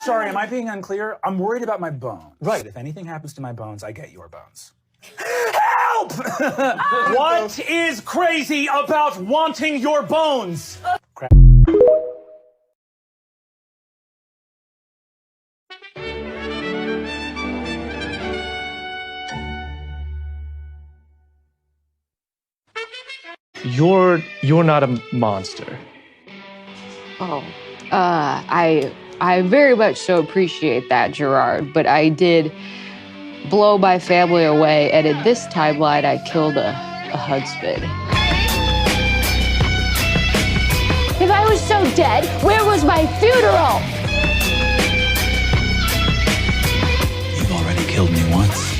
Sorry, am I being unclear? I'm worried about my bones. Right. If anything happens to my bones, I get your bones. Help! What is crazy about wanting your bones? Crap. You're not a monster. Oh, I very much so appreciate that, Gerard, but I did blow my family away, and in this timeline, I killed a husband. If I was so dead, where was my funeral? You've already killed me once.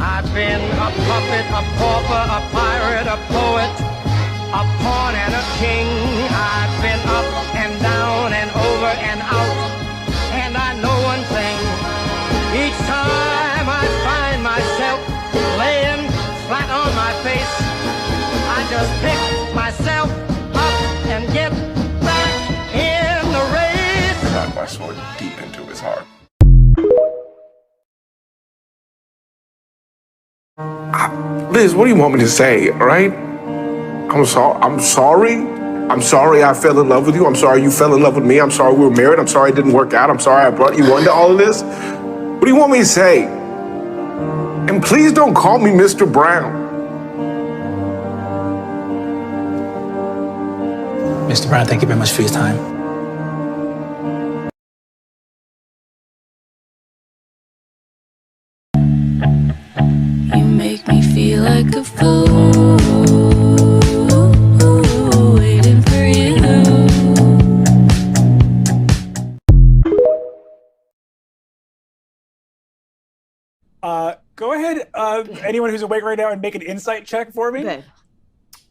I've been a puppet, a pauper, a pirate, a poet, a pawn and a king. I've been up and down and over and out. And I know one thing. Each time I find myself laying flat on my face, I just pick myself up and get back in the race. Shot my sword deep into his heart. Liz, what do you want me to say, all right? I'm sorry. I'm sorry I fell in love with you. I'm sorry you fell in love with me. I'm sorry we were married. I'm sorry it didn't work out. I'm sorry I brought you into all of this. What do you want me to say? And please don't call me Mr. Brown. Mr. Brown, thank you very much for your time. You make me feel like a fool, waiting for you. Go ahead, anyone who's awake right now, and make an insight check for me. Okay.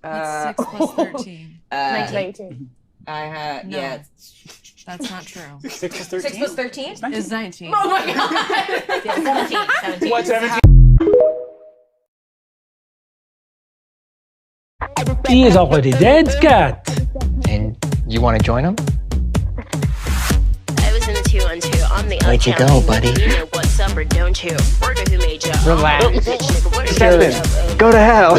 What's 6 plus 13? 19. I had, No. yeah. That's not true. 6 plus 13? 6 plus 13? Is 19. Oh my god! 17. What, 17? He is already dead, Scott. And you want to join him? I was in the 2-on-2. I'm the Where'd you go, buddy? You know what's up or don't you? Wonder who made you. Relax. Bitch, nigga, what are you? Go to hell.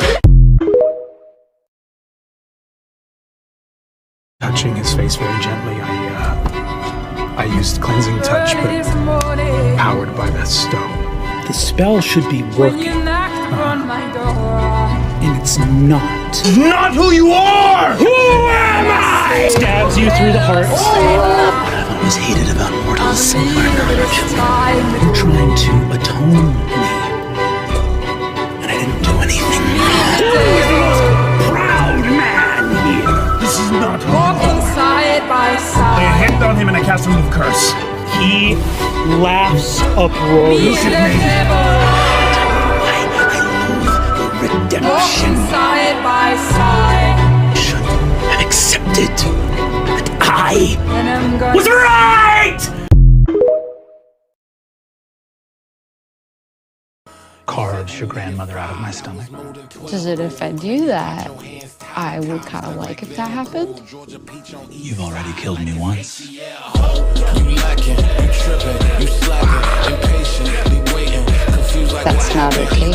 Touching his face very gently, I used cleansing touch, but powered by the stone. The spell should be working. And it's not. Not who you are! Who am I? Stabs you through the heart. What I've always hated about mortals are knowledge. You're trying to atone me. And I didn't do anything wrong. Who is the most proud man here? This is not who you are. Side by side. Lay a hand on him and I cast remove curse. He laughs uproariously. Redemption. Side by side. Should have accepted that I Was right! carved your grandmother out of my stomach. Does it offend you that I would kind of like if that happened? You've already killed me once. That's not okay.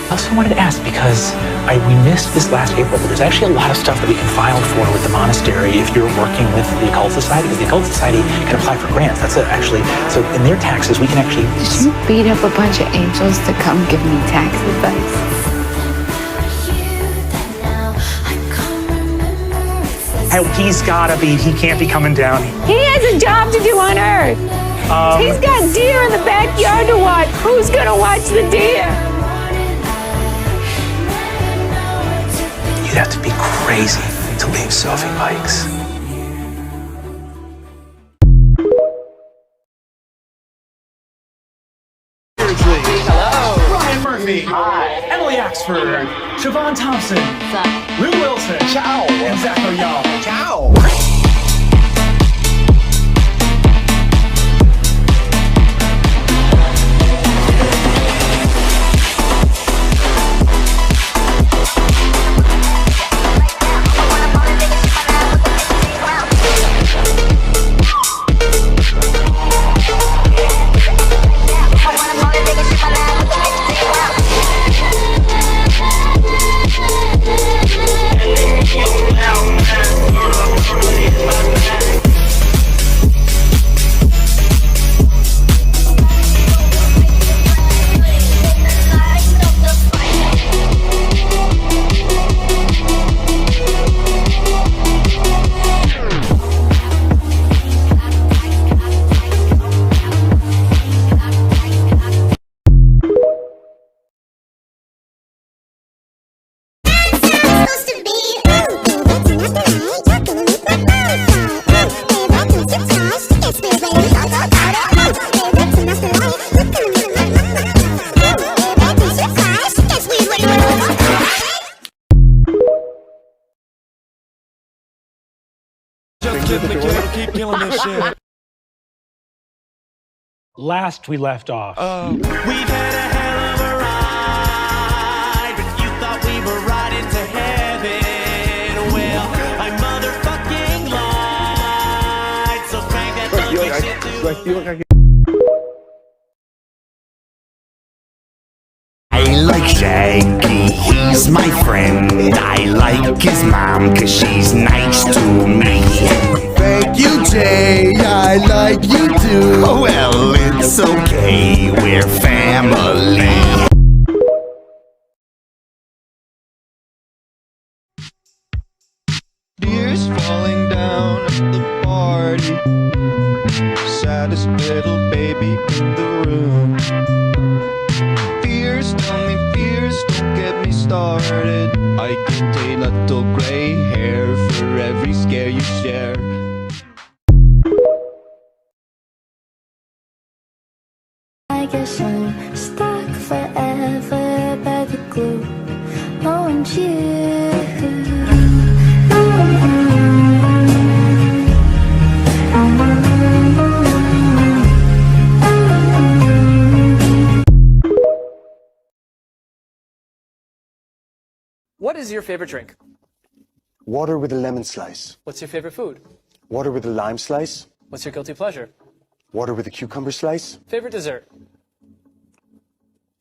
I also wanted to ask, because we missed this last April, but there's actually a lot of stuff that we can file for with the monastery if you're working with the Occult Society, because the Occult Society can apply for grants. That's actually, so in their taxes, we can actually... Did you beat up a bunch of angels to come give me tax advice? He's gotta be. He can't be coming down. He has a job to do on Earth. He's got deer in the backyard to watch. Who's gonna watch the deer? You'd have to be crazy to leave Sophie Pikes. Hello. Ryan Murphy. Hi. Emily Axford. Siobhan Thompson. Lou Wilson. Ciao. And Zach O'Yall. Ciao. shit. Last we left off. We've had a hell of a ride, but you thought we were riding to heaven. Well, I motherfucking lied. So crank that funky shit to I like Shaggy, he's my friend. I like his mom, cause she's nice to me. Thank you, Jay, I like you too. Well, it's okay, we're family. Tears falling down at the party. Saddest little baby in the room. Fears, tell me fears, don't get me started. I get a little gray hair for every scare you share. I guess I'm stuck forever by the glue. Oh, and you. What is your favorite drink? Water with a lemon slice. What's your favorite food? Water with a lime slice. What's your guilty pleasure? Water with a cucumber slice. Favorite dessert?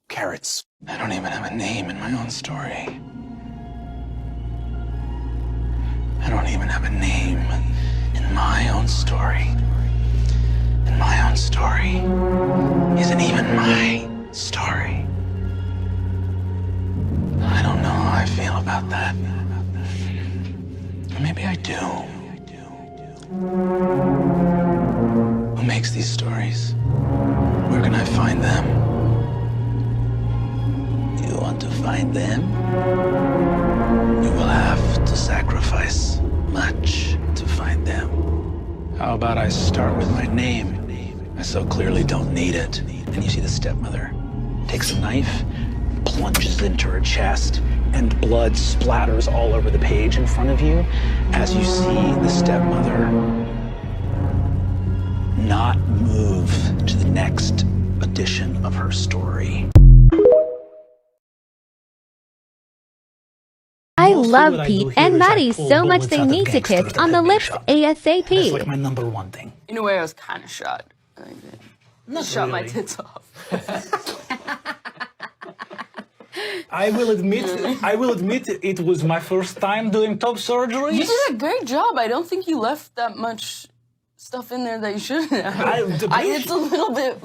Carrots. I don't even have a name in my own story. I don't even have a name in my own story. And my own story isn't even my story. I don't know how I feel about that. Or maybe I do. Who makes these stories? Where can I find them? You want to find them? You will have to sacrifice much to find them. How about I start with my name? I so clearly don't need it. And you see the stepmother takes a knife, plunges into her chest, and blood splatters all over the page in front of you as you see the stepmother not move to the next edition of her story. I love Pete and Maddie so much they need to kiss on the lips ASAP. That's like my number one thing. In a way, I was kind of shot. I shot my tits off. I will admit it was my first time doing top surgery. You did a great job. I don't think you left that much stuff in there that you shouldn't have. It's a little bit.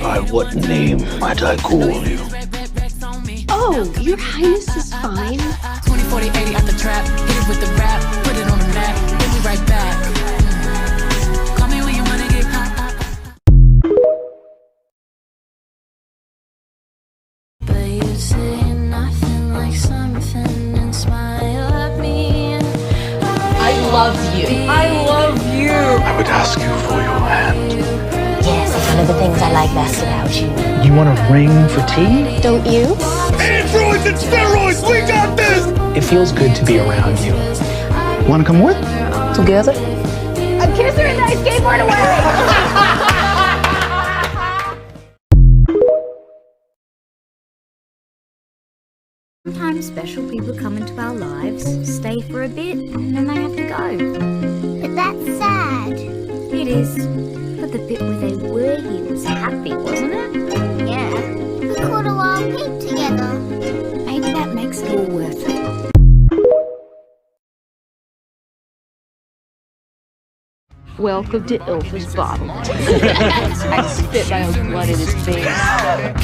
By what name might I call you? Oh, your highness is fine. 20, 40, 80 at the trap. Hit it with the rap. Put it on the map. Then we right back. Call me when you wanna get caught. But you say nothing like something and smile at me. I love you. I love you. I would ask you for your hand. Yes, it's one of the things I like best about you. You want a ring for tea? Don't you? Androids and steroids, we got this! It feels good to be around you. Want to come with? Together? A kisser and I skateboard away. Sometimes special people come into our lives, stay for a bit, and then they have to go. But that's sad. It is. But the bit where they were here was happy, wasn't it? Yeah. We caught a wild pig together. Maybe that makes it all worth it. Welcome to Ilfa's bottle. I spit my own blood in his face.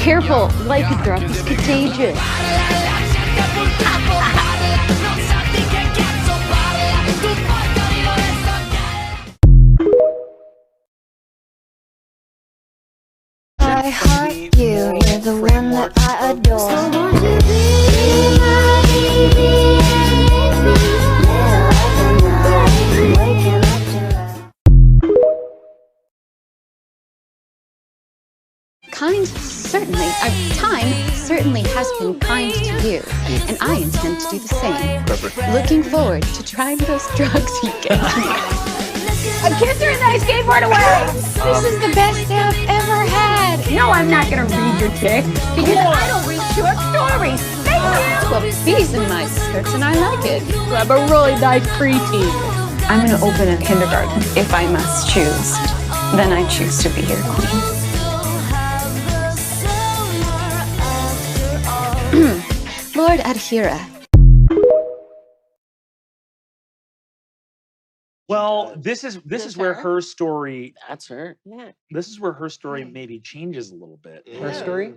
Careful, lycanthrope is contagious. I heart you, you're the one that I adore. So won't you be my baby and make me live the night, waking up to Kind, certainly. Time certainly has been kind to you, and I intend to do the same. Perfect. Looking forward to trying those drugs you gave me. I kissed her and then I skateboard away. This is the best day I've ever had. No, I'm not gonna read your tick because I don't read short stories. Thank you. Well, bees in my skirts and I like it. I have a really nice preteen. I'm gonna open a kindergarten if I must choose. Then I choose to be your queen. Lord Adhira. Well, this is where her story. That's her. Yeah. This is where her story maybe changes a little bit. Her story?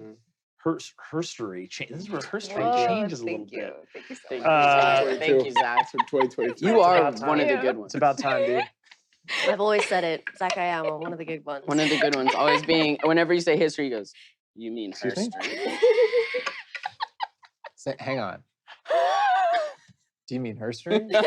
Her story. This is where her story Whoa, changes a little thank you. bit. Thank you so Thank much. you. Thank you, Zach. From 2022. You are about one of the time. good ones. It's about time, dude. I've always said it. Zach Ayama, one of the good ones. One of the good ones. Always being, whenever you say history, he goes, you mean Excuse me? history? Hang on. Do you mean her story? There,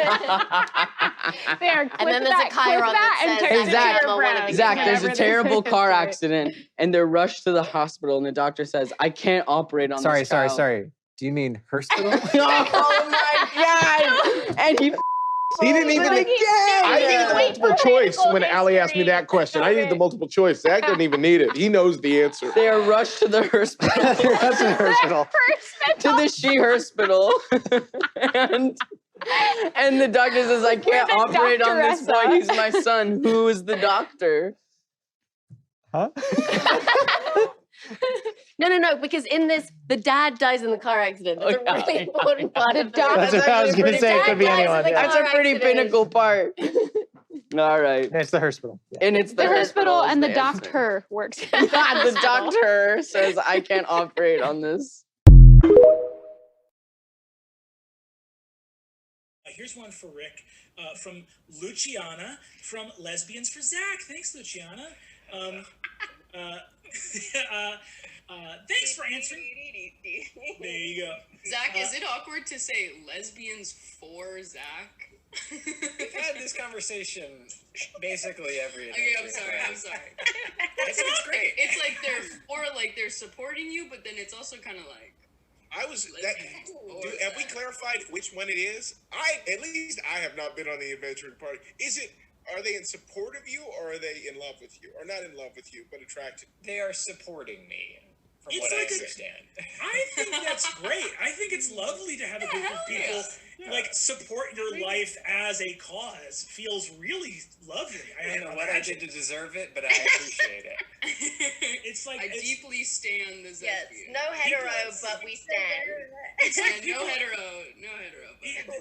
And then there's a chiron that says text it to Zach, your friends Zach, there's whenever a they terrible say car history. accident, and they're rushed to the hospital, and the doctor says, I can't operate on Sorry. this child. Do you mean hospital? Oh my God! And he didn't even. I needed the multiple choice when Allie asked me that question. I needed the multiple choice. Zach doesn't even need it. He knows the answer. they are rushed to the hospital. That's a hospital. To the she hospital. and the doctor says, I can't the operate on this boy. doctoressa. He's my son. Who is the doctor? Huh? No, because in this, the dad dies in the car accident. That's a really important part of That's what I was going to say. It could be anyone. Yeah. That's a pretty pinnacle part. All right. It's the hospital. And it's The hospital is and the answer. doctor works. The doctor says, I can't operate on this. Here's one for Rick from Luciana from Lesbians for Zach. Thanks, Luciana. Thanks for answering. There you go. Zach, is it awkward to say lesbians for Zach? We've had this conversation basically every. Okay, I'm sorry. It's great. It's like they're supporting you, but then it's also kind of like. Have we clarified which one it is? At least I have not been on the adventuring party. Are they in support of you, or are they in love with you, or not in love with you but attracted? They are supporting me, from It's what like I understand. I think that's great. I think it's lovely to have a group of people like support your life as a cause. Feels really lovely. I don't know what I did to deserve it, but I appreciate it. It's like I deeply stand the Zach. Yes, no hetero, but we stand. No hetero.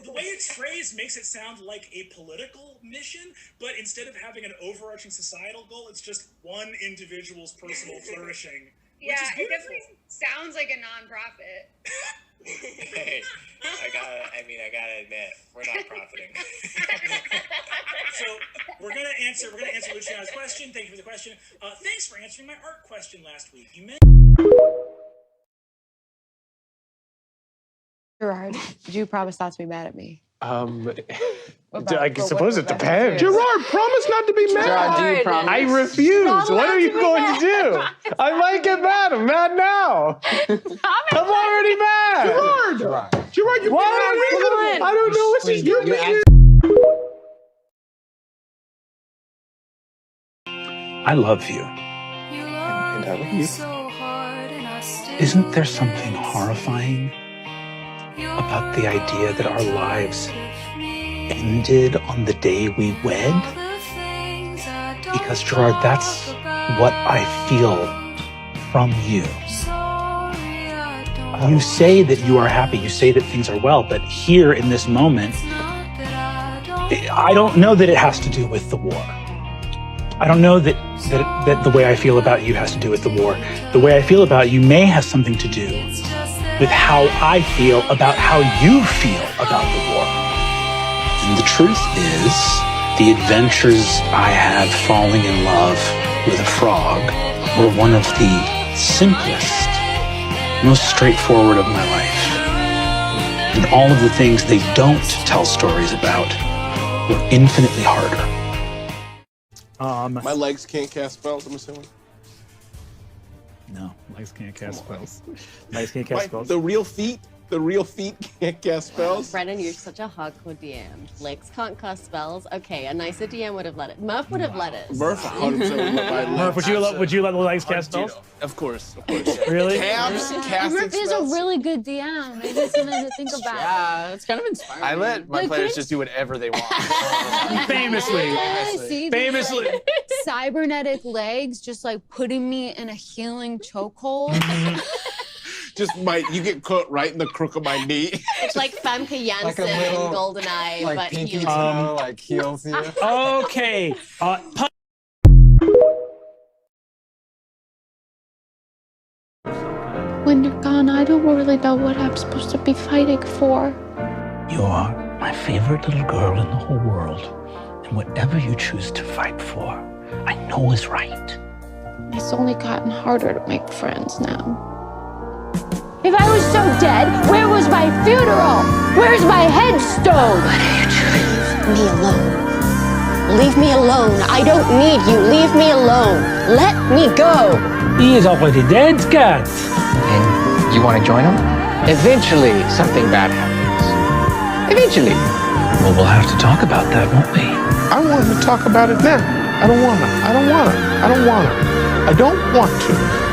The way it's phrased makes it sound like a political mission, but instead of having an overarching societal goal, it's just one individual's personal flourishing. Yeah, which is it beautiful. definitely sounds like a nonprofit. Hey, I gotta admit, we're not profiting. So we're gonna answer Luciana's question. Thank you for the question. Thanks for answering my art question last week. You mentioned. Gerard, did you promise not to be mad at me? I suppose it depends. Gerard, promise not to be mad. Gerard, do you promise? I refuse. What are you going to do? I might get mad. I'm mad now. I'm already mad. Gerard, you Why? I don't know what she's doing. I love you. And I love you. Isn't there something horrifying about the idea that our lives ended on the day we wed? Because, Gerard, that's what I feel from you. You say that you are happy, you say that things are well, but here in this moment, I don't know that it has to do with the war. I don't know that the way I feel about you has to do with the war. The way I feel about you may have something to do with how I feel about how you feel about the war. And the truth is, the adventures I had falling in love with a frog were one of the simplest, most straightforward of my life. And all of the things they don't tell stories about were infinitely harder. My legs can't cast spells, I'm assuming. No, legs can't cast spells. The real feet The real feet can't cast spells? Brennan, you're such a hardcore DM. Legs can't cast spells. Okay, a nicer DM would have let it. Murph would have let us. Murph 100% would let Murph, would you let the legs cast spells? Of course. Really? Calves casting Murph is a spells? really good DM. Maybe it's something to think about. Yeah, it's kind of inspiring. I let my players just do whatever they want. Famously. See, Famously. cybernetic legs just like putting me in a healing chokehold. You get caught right in the crook of my knee. It's like Famke Janssen Like a little, in GoldenEye, like but pinky healing. toe, like heals you. Okay. When you're gone, I don't really know what I'm supposed to be fighting for. You're my favorite little girl in the whole world. And whatever you choose to fight for, I know is right. It's only gotten harder to make friends now. If I was so dead, where was my funeral? Where's my headstone? Leave me alone. Leave me alone. I don't need you. Leave me alone. Let me go. He is already dead, Cat. And you want to join him? Eventually, something bad happens. Eventually. Well, we'll have to talk about that, won't we? I want to talk about it now. I don't want to.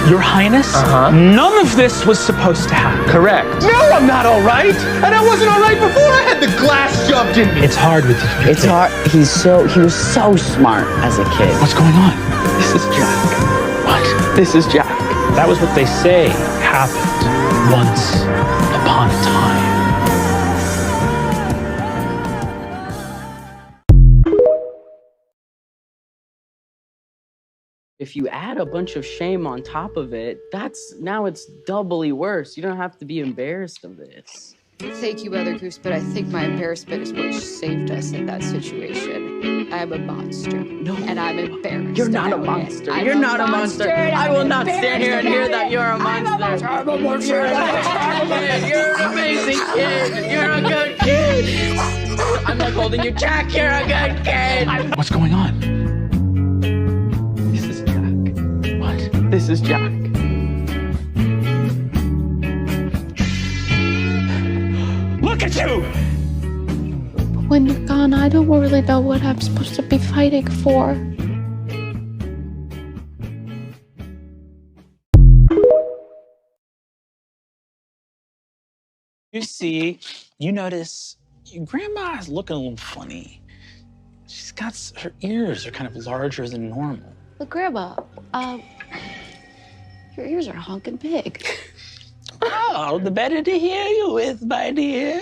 Your Highness, none of this was supposed to happen. Correct. No, I'm not all right. And I wasn't all right before I had the glass shoved in me. It's hard with you. It's hard. He was so smart as a kid. What's going on? This is Jack. What? This is Jack. That was what they say happened once upon a time. If you add a bunch of shame on top of it, now it's doubly worse. You don't have to be embarrassed of this. Thank you, Mother Goose, but I think my embarrassment is what saved us in that situation. I am a monster. No. And I'm embarrassed. You're not a about monster. it. You're I'm not a monster. I will not stand here and hear that you're a monster. I'm a monster. You're an amazing kid. You're a good kid. I'm not holding you, Jack. You're a good kid. What's going on? This is Jack. What? This is Jack. Look at you! When you're gone, I don't really know what I'm supposed to be fighting for. You notice your grandma is looking a little funny. She's got, her ears are kind of larger than normal. But Grandma, your ears are honking big. Oh, the better to hear you with, my dear.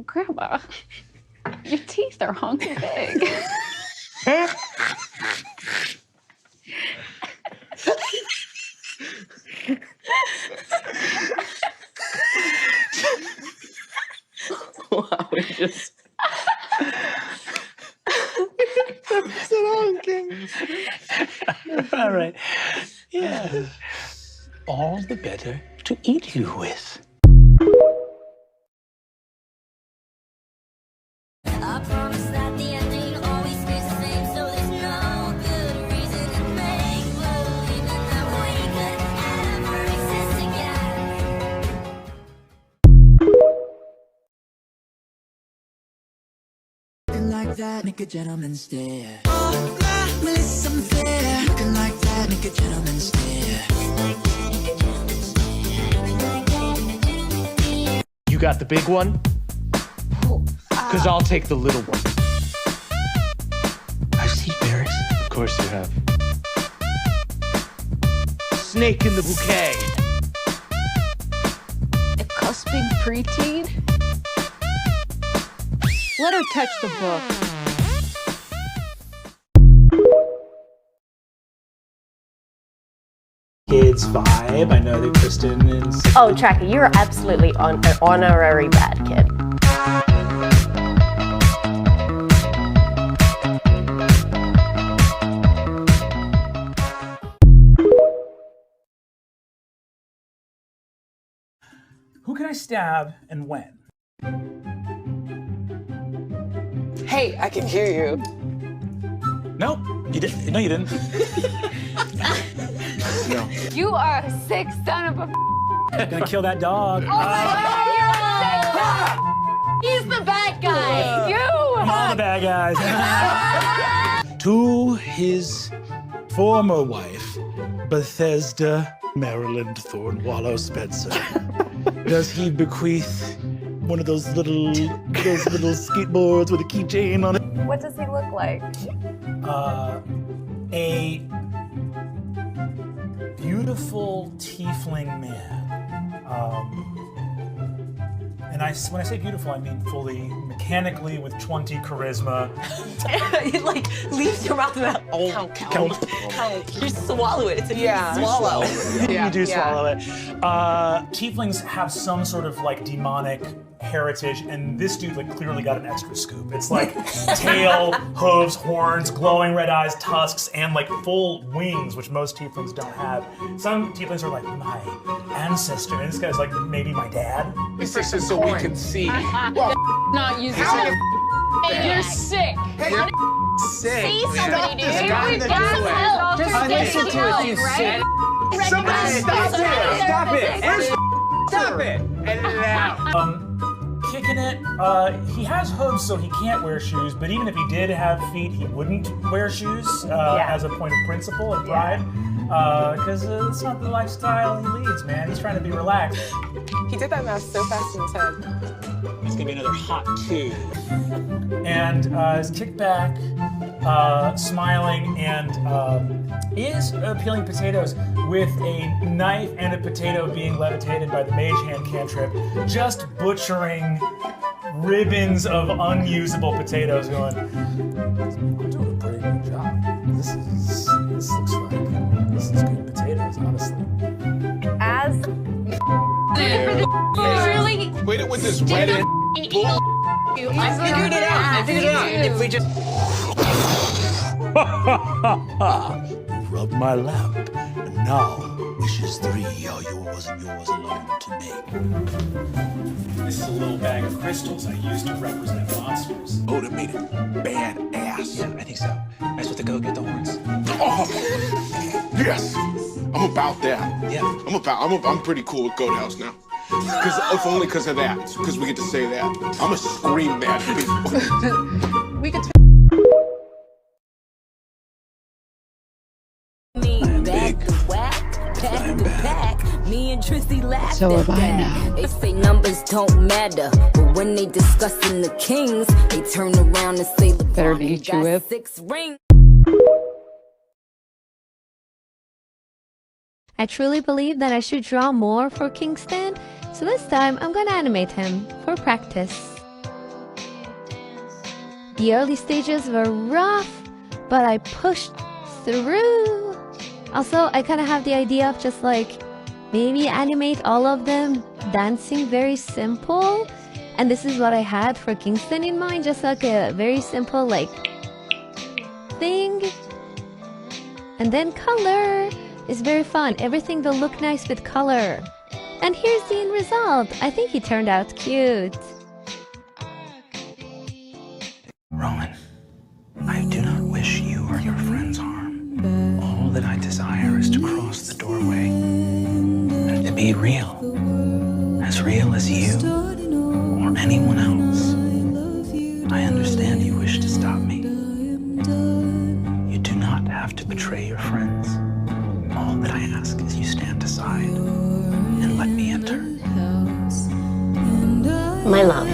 Grandma, your teeth are honking big. Wow, we just... All right. Yeah. All the better to eat you with. I promise that the ending always stays the same, so there's no good reason to make believing that we could ever exist again. Looking like that, make a gentleman stare. Oh, my Melissa Fair. Looking like that, make a gentleman stare. You got the big one? Because I'll take the little one. I've seen bears. Of course you have. Snake in the bouquet. A cusping preteen? Let her touch the book. Kids vibe. I know that Kristen is. Oh, Tracker, you're absolutely an honorary bad kid. Who can I stab and when? Hey, I can hear you. Nope. You didn't. No, you didn't. No. You are a sick son of a. Gonna kill that dog. He's the bad guy. You. All the bad guys. To his former wife, Bethesda Maryland Thornwallow Spencer, does he bequeath one of those little skateboards with a keychain on it? What does he look like? A beautiful tiefling man. And when I say beautiful, I mean fully mechanically with 20 charisma. It like leaves your mouth about count. You swallow it. It's a swallow. You do swallow it. Tieflings have some sort of like demonic heritage, and this dude like clearly got an extra scoop. It's like tail, hooves, horns, glowing red eyes, tusks, and like full wings, which most tieflings don't have. Some tieflings are like my ancestor, and this guy's like maybe my dad. This is so we can see. Well, not using it. You're sick. You're sick. See somebody, dude. Just listen to it, you sick. Somebody stop it. Stop it. Edit it out. Kicking it, he has hooves, so he can't wear shoes, but even if he did have feet, he wouldn't wear shoes as a point of principle and pride, because it's not the lifestyle he leads, man. He's trying to be relaxed. He did that math so fast in his head. It's gonna be another hot 2. And is kicked back, smiling, and is peeling potatoes with a knife and a potato being levitated by the mage hand cantrip, just butchering ribbons of unusable potatoes, going, I'm doing a pretty good job. This looks like good potatoes, honestly. As Really? Wait with this red I figured it out. If we just rubbed my lamp, and now wishes 3 are yours and yours alone to make. This is a little bag of crystals I used to represent monsters. Oh, that made it badass. Yeah, I think so. That's what the go get the horns. Oh, yes. I'm about that. Yeah. I'm pretty cool with Goat House now. If only because of that. Because we get to say that. I'ma scream that at people. we could. Me and Tristy laugh So at have I that. now. They say numbers don't matter, but when they discussing the kings, they turn around and say, Better to eat you with. 6 rings. I truly believe that I should draw more for Kingston, so this time I'm gonna animate him for practice. The early stages were rough, but I pushed through. Also, I kind of have the idea of just like maybe animate all of them dancing very simple, and this is what I had for Kingston in mind, just like a very simple like thing. And then color is very fun. Everything will look nice with color. And here's the end result. I think he turned out cute. Rowan, I do not wish you or your friends harm. All that I desire is to cross the doorway and to be real as you or anyone else. I understand you wish to stop me. You do not have to betray your friends. All that I ask is you stand aside and let me enter. My love.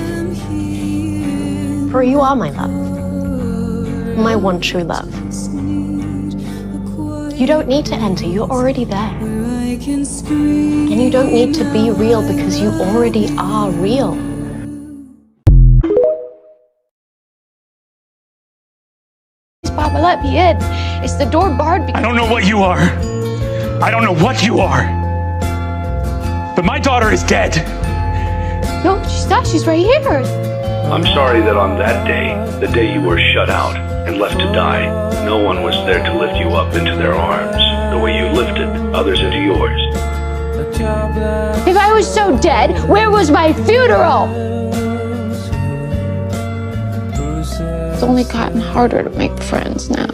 For you are my love. My one true love. You don't need to enter, you're already there. And you don't need to be real because you already are real. Papa, let me in. It's the door barred because I don't know what you are. I don't know what you are. But my daughter is dead. No, she's not. She's right here. I'm sorry that on that day, the day you were shut out and left to die, no one was there to lift you up into their arms, the way you lifted others into yours. If I was so dead, where was my funeral? It's only gotten harder to make friends now.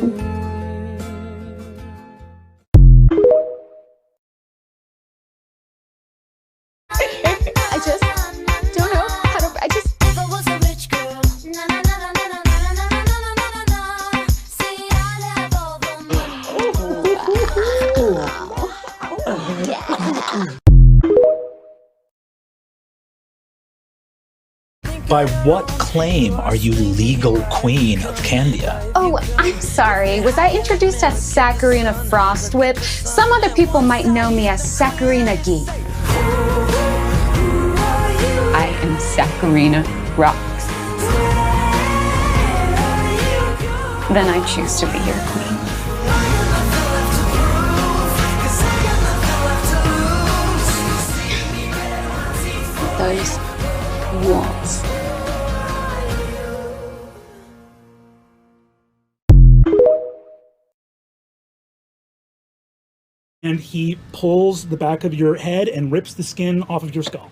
By what claim are you legal queen of Candia? Oh, I'm sorry. Was I introduced as Saccharina Frostwhip? Some other people might know me as Saccharina Geek. I am Saccharina Rocks. Then I choose to be your queen. Those walls. And he pulls the back of your head and rips the skin off of your skull.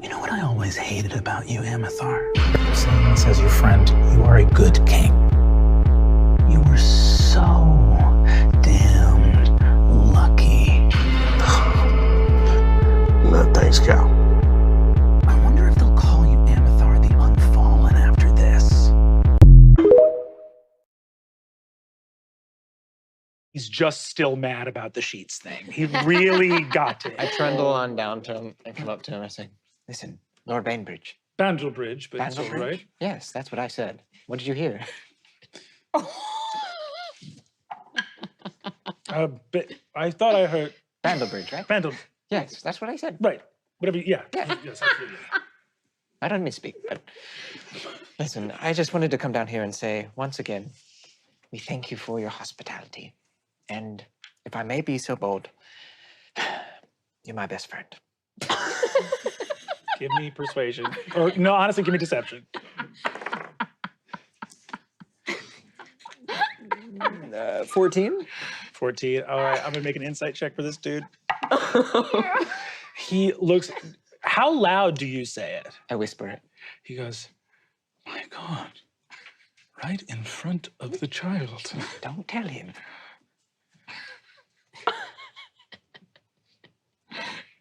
You know what I always hated about you, Amithar? Saying this as your friend, you are a good king. You were so damned lucky. No, thanks, Cal. I wonder if they'll call you Amithar the Unfallen after this. He's just still mad about the sheets thing. He really got to it. I trundle on down to him and come up to him. I say, listen, Lord Bainbridge. Bandelbridge, but it's all Bandelbridge? right. Yes, that's what I said. What did you hear? But I thought I heard Bandelbridge, right? Yes, that's what I said. Right. Whatever. Yeah. Yeah. Yes, absolutely. I don't misspeak, but listen, I just wanted to come down here and say, once again, we thank you for your hospitality. And if I may be so bold, you're my best friend. Give me persuasion. Or no, honestly, give me deception. 14? 14. All right, I'm gonna make an insight check for this dude. He looks. How loud do you say it? I whisper it. He goes, "My God, right in front of the child." Don't tell him.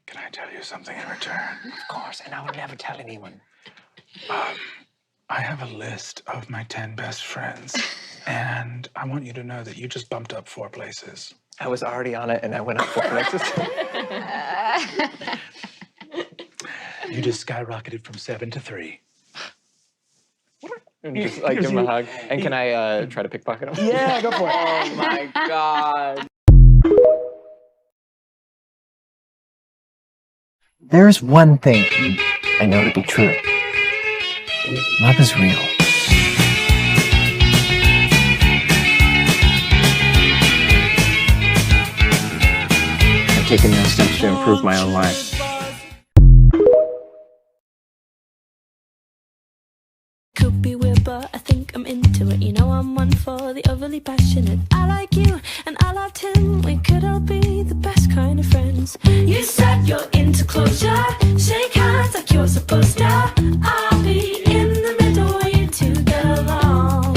Can I tell you something in return? Of course, and I will never tell anyone. I have a list of my 10 best friends, and I want you to know that you just bumped up 4 places. I was already on it, and I went up 4 places. You just skyrocketed from 7 to 3. And just like give him a hug. And can I try to pickpocket him? Yeah, go for it. Oh my God. There's one thing I know to be true. Love is real. I've taken no steps to improve my own life. Could be weird, but I think I'm into it. You know I'm one for the overly passionate. I like you, and I loved him. We could all be the best kind of friends. You said you're into closure. Shake hands like you're supposed to. I'll be in the middle, you two get along.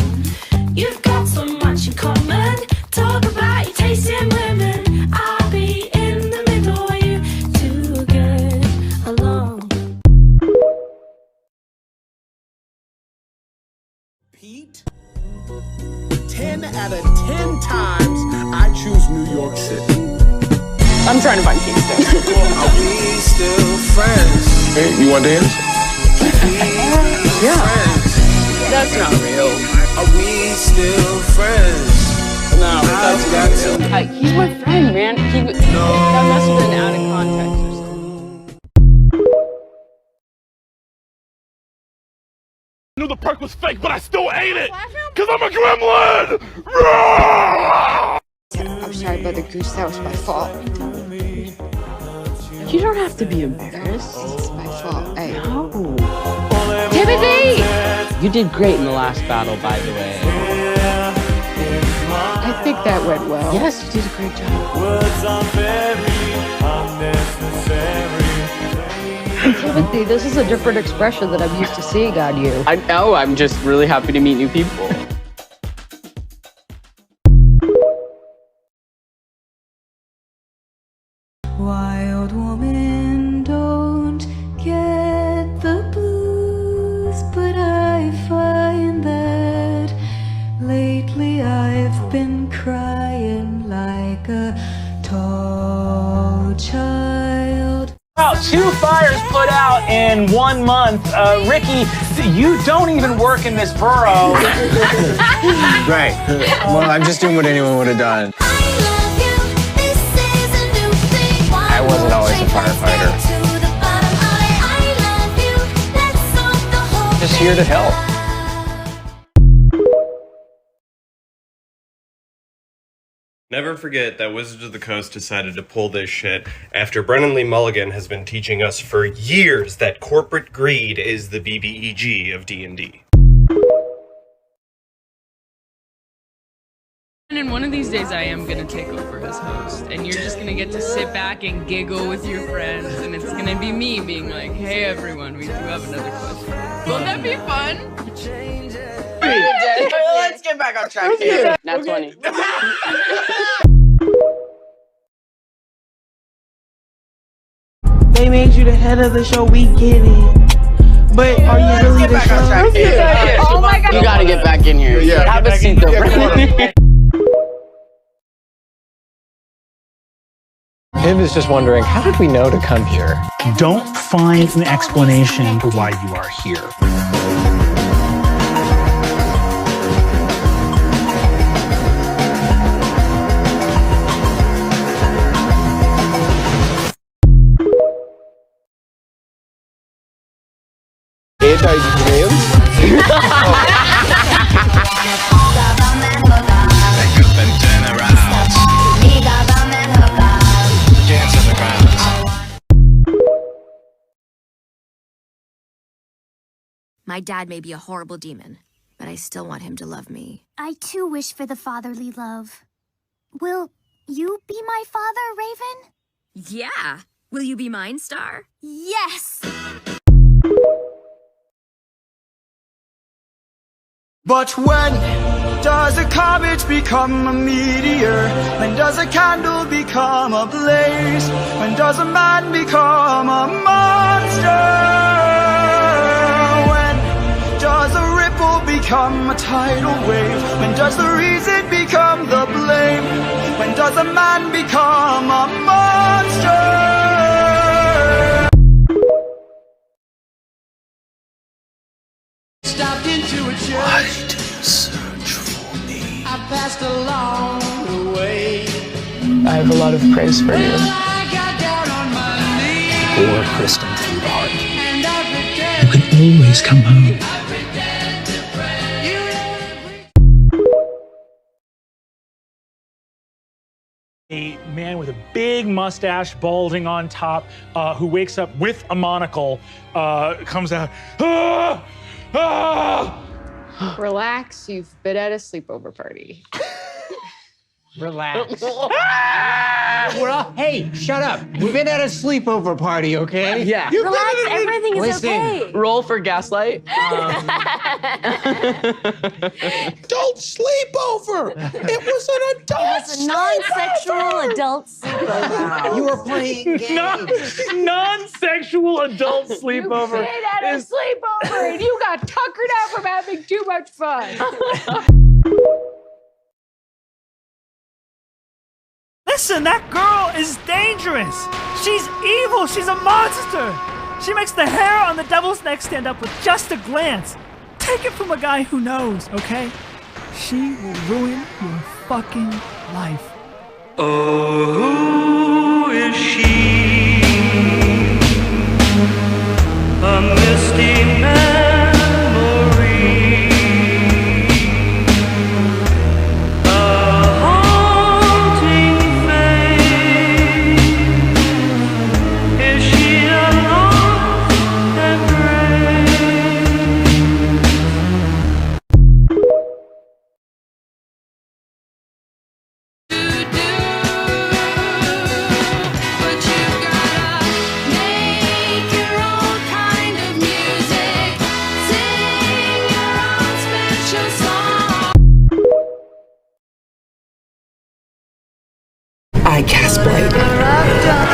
You've got so much in common. Talk about your taste in women. I'll be in the middle, you two get along. Pete, 10 out of 10 times, I choose New York City. I'm trying to find Kingston. Are we still friends? Hey, you want to dance? Yeah. That's not real. Are we still friends? No, that's got to. He's my friend, man. That must have been out of context or something. I knew the perk was fake, but I still ate it! Cause I'm a gremlin! I'm sorry, Brother Goose, that was my fault. You don't have to be embarrassed. It's my fault. Hey. No. Timothy! You did great in the last battle, by the way. I think that went well. Yes, you did a great job. Timothy, this is a different expression that I'm used to seeing on you. I know, I'm just really happy to meet new people. Wild woman, 2 fires put out in 1 month. Ricky, you don't even work in this borough. Right. Well, I'm just doing what anyone would have done. I wasn't always a firefighter. Just here to help. Never forget that Wizards of the Coast decided to pull this shit after Brennan Lee Mulligan has been teaching us for years that corporate greed is the BBEG of D&D. And one of these days I am gonna take over as host, and you're just gonna get to sit back and giggle with your friends, and it's gonna be me being like, hey everyone, we do have another question. Won't that be fun? Let's get back on track here. Not 20. They made you the head of the show, we get it. But are you really the show? Oh my god. You gotta get back in here. Yeah. Have a seat though, Brennan. Pib is just wondering, how did we know to come here? Don't find an explanation for why you are here. My dad may be a horrible demon, but I still want him to love me. I too wish for the fatherly love. Will you be my father, Raven? Yeah. Will you be mine, Star? Yes! But when does a comet become a meteor? When does a candle become a blaze? When does a man become a monster? Does a ripple become a tidal wave? When does the reason become the blame? When does a man become a monster? Stopped into a church. Why do you search for me? I passed along the way. I have a lot of praise for you. I got down on my knees. Or Kristen through the heart. You can always come home. A man with a big mustache, balding on top, who wakes up with a monocle, comes out. Ah! Ah! Relax, you've been at a sleepover party. Relax. Hey, shut up. We've been at a sleepover party, okay? Yeah. Relax, everything is Listen. okay. Roll for gaslight. Don't sleep over. It was an adult. It's a non-sexual adult sleepover. You were playing games. Non-sexual adult sleepover. You've been at a sleepover and you got tuckered out from having too much fun. Listen, that girl is dangerous. She's evil. She's a monster. She makes the hair on the devil's neck stand up with just a glance. Take it from a guy who knows, okay? She will ruin your fucking life. Oh, who is she? A misty memory. A haunting face. Is she a lost embrace? I cast Blight. What have you done?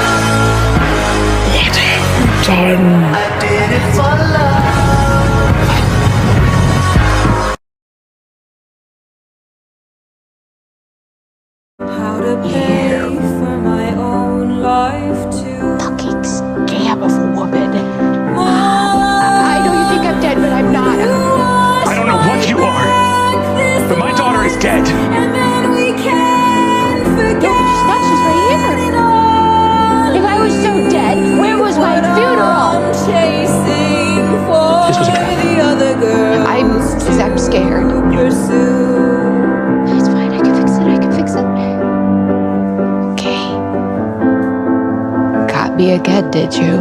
I did it for love. How to pay for my own life too. Fucking scam forget, did you?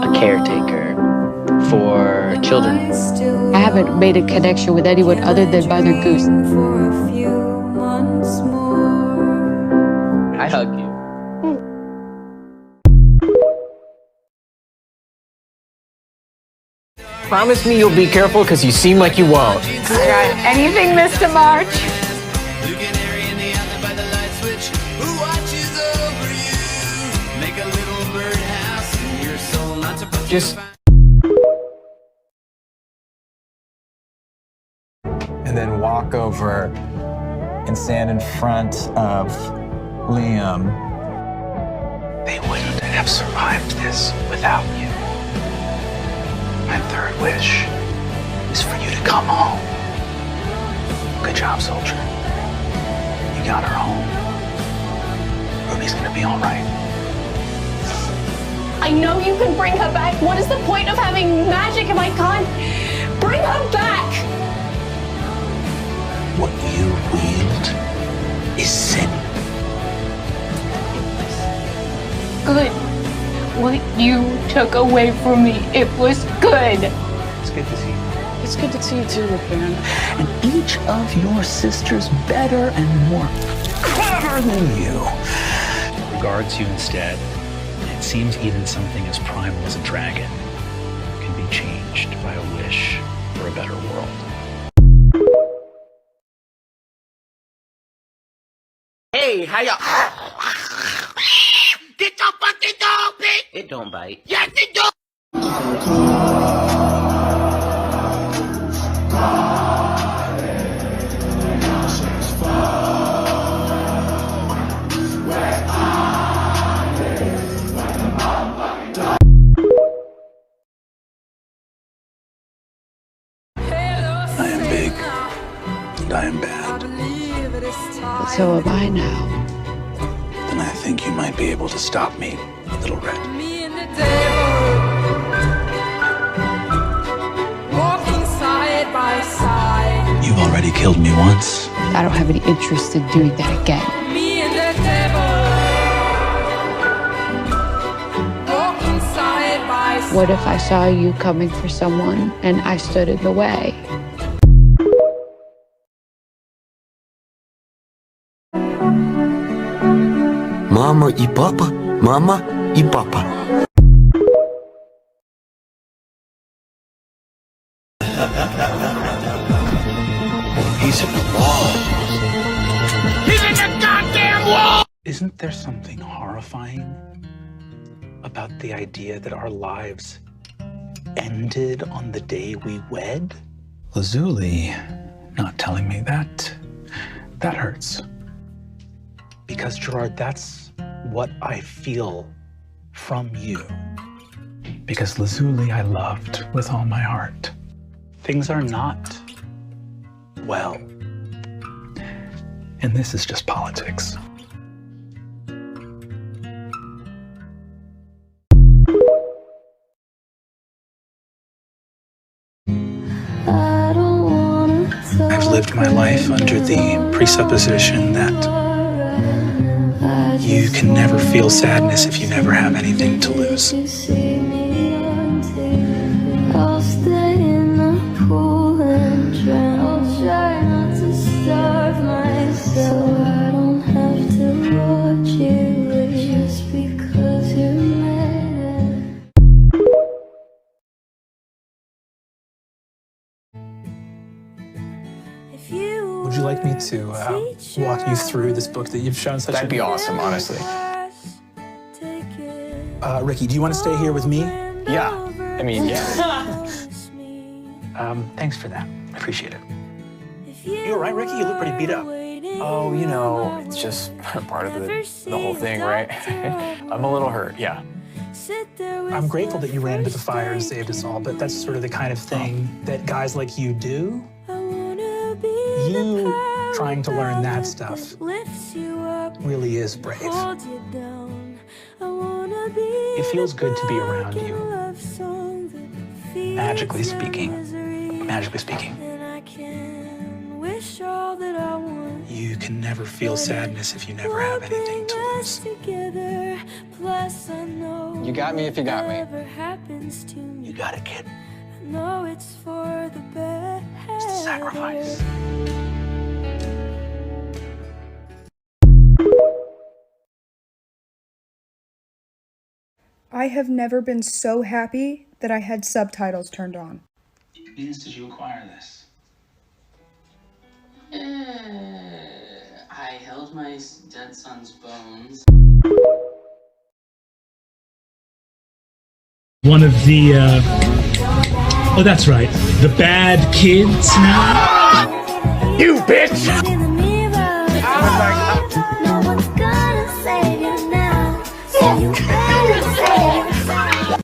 A caretaker for children. I haven't made a connection with anyone other than Mother Goose. I hug you. Promise me you'll be careful because you seem like you won't. Anything, Mr. March? Just. And then walk over and stand in front of Liam. They wouldn't have survived this without you. My third wish is for you to come home. Good job, soldier. You got her home. Ruby's gonna be all right. I know you can bring her back. What is the point of having magic if I can't bring her back? What you wield is sin. Good. What you took away from me, it was good. It's good to see you. It's good to see you too, Rickman. And each of your sisters better and more clever than you regards you instead. It seems even something as primal as a dragon can be changed by a wish for a better world. Hey, how y'all? Get your fucking dog, bitch! It don't bite. Yes, it do! I am big, and I am bad. So am I now. Then I think you might be able to stop me, Little Red. Walking side by side. You've already killed me once. I don't have any interest in doing that again. Me and the devil. Walking side by side. What if I saw you coming for someone and I stood in the way? Mama y papa, mama y papa. He's in the wall. He's in the goddamn wall! Isn't there something horrifying about the idea that our lives ended on the day we wed? Lazuli not telling me that hurts. Because, Gerard, that's what I feel from you. Because Lazuli I loved with all my heart. Things are not well. And this is just politics. I've lived my life under the presupposition that you can never feel sadness if you never have anything to lose. I'll stay in the pool and drown. I'll try not to starve myself, so I don't have to watch you leave just because you're mad. Would you like me to walk you through this book that you've shown such? That'd be awesome, honestly. Ricky, do you want to stay here with me? Yeah. I mean, yeah. Thanks for that. I appreciate it. You all right, Ricky? You look pretty beat up. Oh, you know, it's just part of the whole thing, right? I'm a little hurt, yeah. I'm grateful that you ran into the fire and saved us all, but that's sort of the kind of thing that guys like you do. You trying to learn that stuff really is brave. It feels good to be around you. Magically speaking. You can never feel sadness if you never have anything to lose. words. Together, plus I know You got me if you got me. whatever happens to me. You got it, kid. I know it's for the best. It's a sacrifice. I have never been so happy that I had subtitles turned on. What means did you acquire this? I held my dead son's bones. One of the, oh, that's right. The bad kids now. You bitch! No one's gonna save you now. So you better save yourself.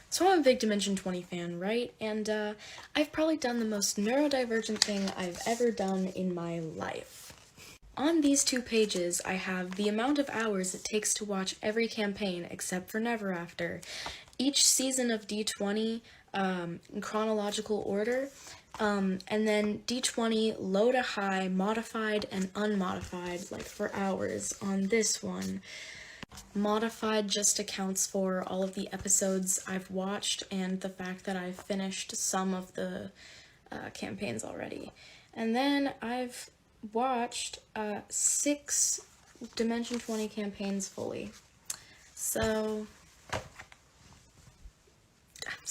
So I'm a big Dimension 20 fan, right? And I've probably done the most neurodivergent thing I've ever done in my life. On these 2 pages, I have the amount of hours it takes to watch every campaign except for Never After, each season of D20 in chronological order, and then D20 low to high, modified and unmodified, like for hours on this one. Modified just accounts for all of the episodes I've watched and the fact that I've finished some of the campaigns already. And then I've watched 6 Dimension 20 campaigns fully. So I'm